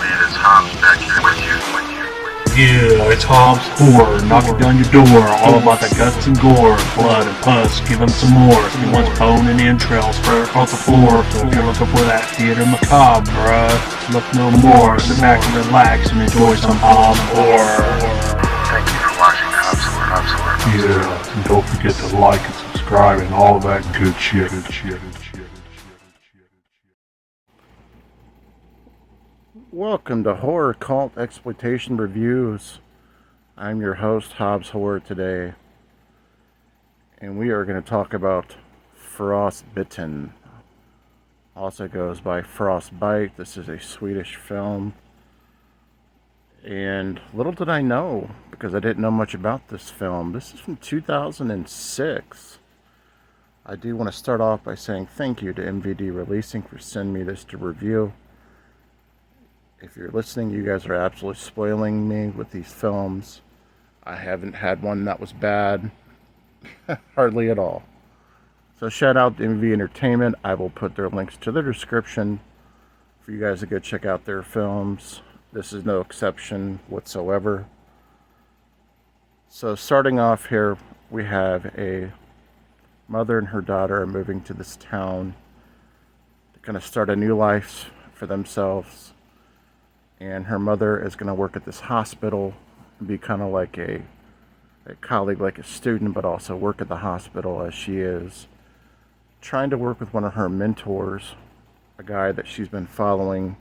everybody, it is Hobbs Beckert with you. Yeah, it's Hobbs Horror, knocking down your door, all about the guts and gore, blood and pus, give him some more. He wants bone and entrails spread across the floor, so if you're looking for that theater macabre, bruh, look no more. Sit back and relax and enjoy some Hobbs Horror. Thank you for watching Hobbs Horror. Yeah, and don't forget to like and subscribe and all that good shit. Welcome to Horror Cult Exploitation Reviews. I'm your host, Hobbs Horror, today. And we are going to talk about Frostbitten. Also goes by Frostbite. This is a Swedish film. And little did I know, because I didn't know much about this film. This is from 2006. I do want to start off by saying thank you to MVD Releasing for sending me this to review. If you're listening, you guys are absolutely spoiling me with these films. I haven't had one that was bad. Hardly at all. So shout out to MV Entertainment. I will put their links to the description for you guys to go check out their films. This is no exception whatsoever. So starting off here, we have a mother and her daughter are moving to this town. They're going to start a new life for themselves. And her mother is going to work at this hospital and be kind of like a colleague, like a student, but also work at the hospital as she is trying to work with one of her mentors, a guy that she's been following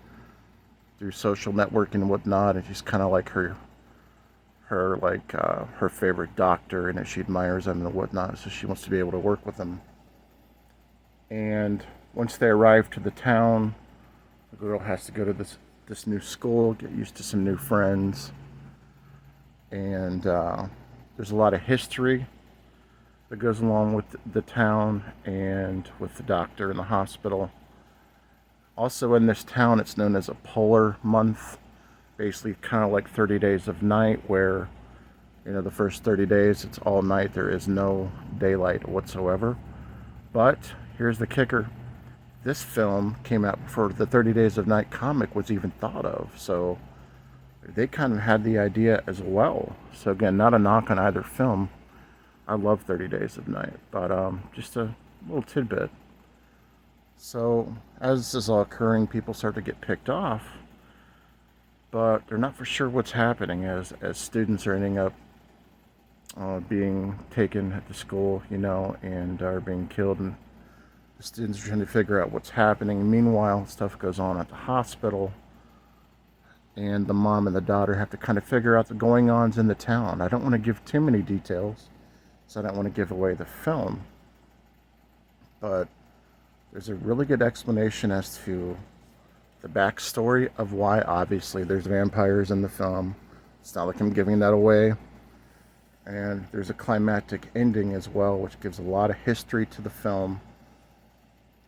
through social networking and whatnot, and she's kind of like her favorite doctor, and she admires him and whatnot, so she wants to be able to work with him. And once they arrive to the town, the girl has to go to this new school, get used to some new friends, and there's a lot of history that goes along with the town and with the doctor and the hospital. Also in this town, it's known as a polar month, basically kind of like 30 days of night, where the first 30 days it's all night, there is no daylight whatsoever. But here's the kicker. This film came out before the 30 Days of Night comic was even thought of, so they kind of had the idea as well. So again, not a knock on either film. I love 30 Days of Night, but just a little tidbit. So as this is all occurring, people start to get picked off, but they're not for sure what's happening as students are ending up being taken at the school, and are being killed, and the students are trying to figure out what's happening. Meanwhile, stuff goes on at the hospital, and the mom and the daughter have to kind of figure out the going-ons in the town. I don't want to give too many details, so I don't want to give away the film. But there's a really good explanation as to the backstory of why, obviously, there's vampires in the film. It's not like I'm giving that away. And there's a climactic ending as well, which gives a lot of history to the film.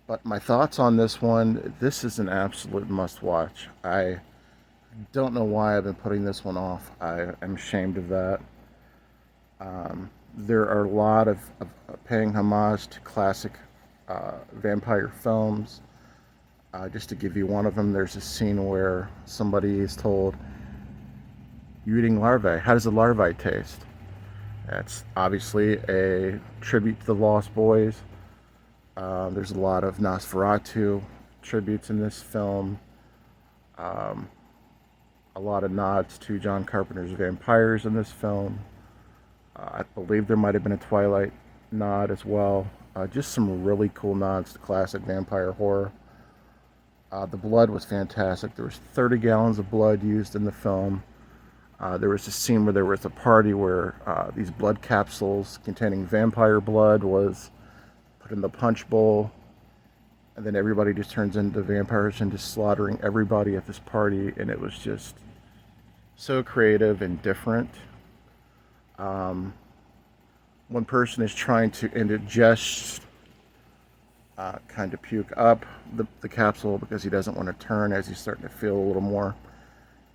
But my thoughts on this one, this is an absolute must-watch. I don't know why I've been putting this one off. I am ashamed of that. There are a lot of paying homage to classic vampire films. Just to give you one of them, there's a scene where somebody is told, "You're eating larvae. How does the larvae taste?" That's obviously a tribute to the Lost Boys. There's a lot of Nosferatu tributes in this film. A lot of nods to John Carpenter's vampires in this film. I believe there might have been a Twilight nod as well. Just some really cool nods to classic vampire horror. The blood was fantastic. There was 30 gallons of blood used in the film. There was a scene where there was a party where these blood capsules containing vampire blood was put in the punch bowl, and then everybody just turns into vampires and just slaughtering everybody at this party, and it was just so creative and different. One person is trying to ingest, kind of puke up the capsule because he doesn't want to turn as he's starting to feel a little more.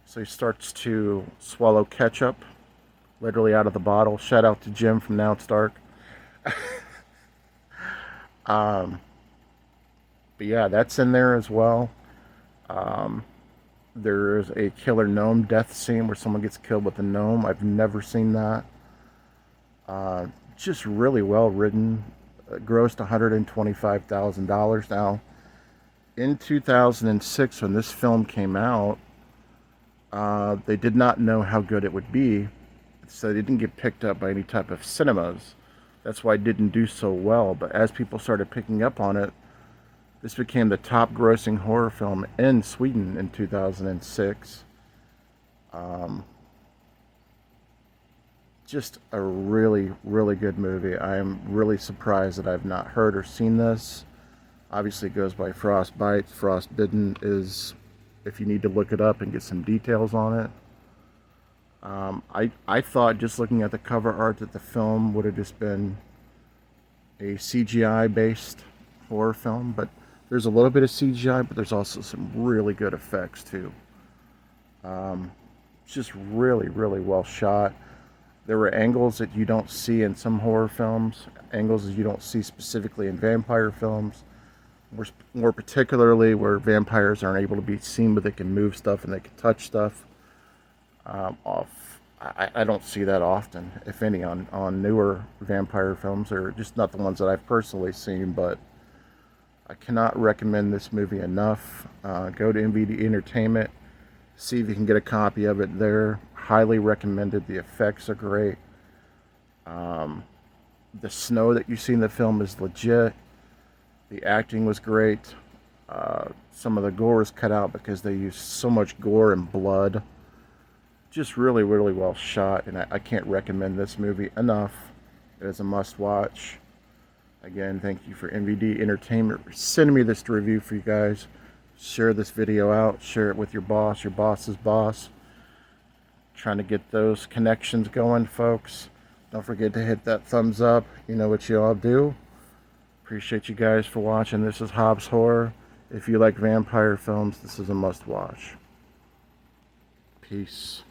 So he starts to swallow ketchup, literally out of the bottle. Shout out to Jim from Now It's Dark. But yeah, that's in there as well. There is a killer gnome death scene where someone gets killed with a gnome. I've never seen that. Just really well written. Grossed $125,000. Now, in 2006, when this film came out, they did not know how good it would be, so they didn't get picked up by any type of cinemas. That's why it didn't do so well. But as people started picking up on it, this became the top grossing horror film in Sweden in 2006. Just a really, really good movie. I am really surprised that I've not heard or seen this. Obviously, it goes by Frostbite. Frostbitten is, if you need to look it up and get some details on it. I thought, just looking at the cover art, that the film would have just been a CGI-based horror film, but there's a little bit of CGI, but there's also some really good effects too. It's just really, really well shot. There were angles that you don't see in some horror films, angles that you don't see specifically in vampire films, more particularly where vampires aren't able to be seen, but they can move stuff and they can touch stuff. I don't see that often, if any, on newer vampire films, or just not the ones that I've personally seen, but I cannot recommend this movie enough. Go to MVD Entertainment, see if you can get a copy of it there. Highly recommended. The effects are great. The snow that you see in the film is legit. The acting was great. Some of the gore is cut out because they used so much gore and blood. Just really, really well shot, and I can't recommend this movie enough. It is a must-watch. Again, thank you for MVD Entertainment for sending me this review for you guys. Share this video out. Share it with your boss's boss. Trying to get those connections going, folks. Don't forget to hit that thumbs up. You know what you all do. Appreciate you guys for watching. This is Hobbs Horror. If you like vampire films, this is a must-watch. Peace.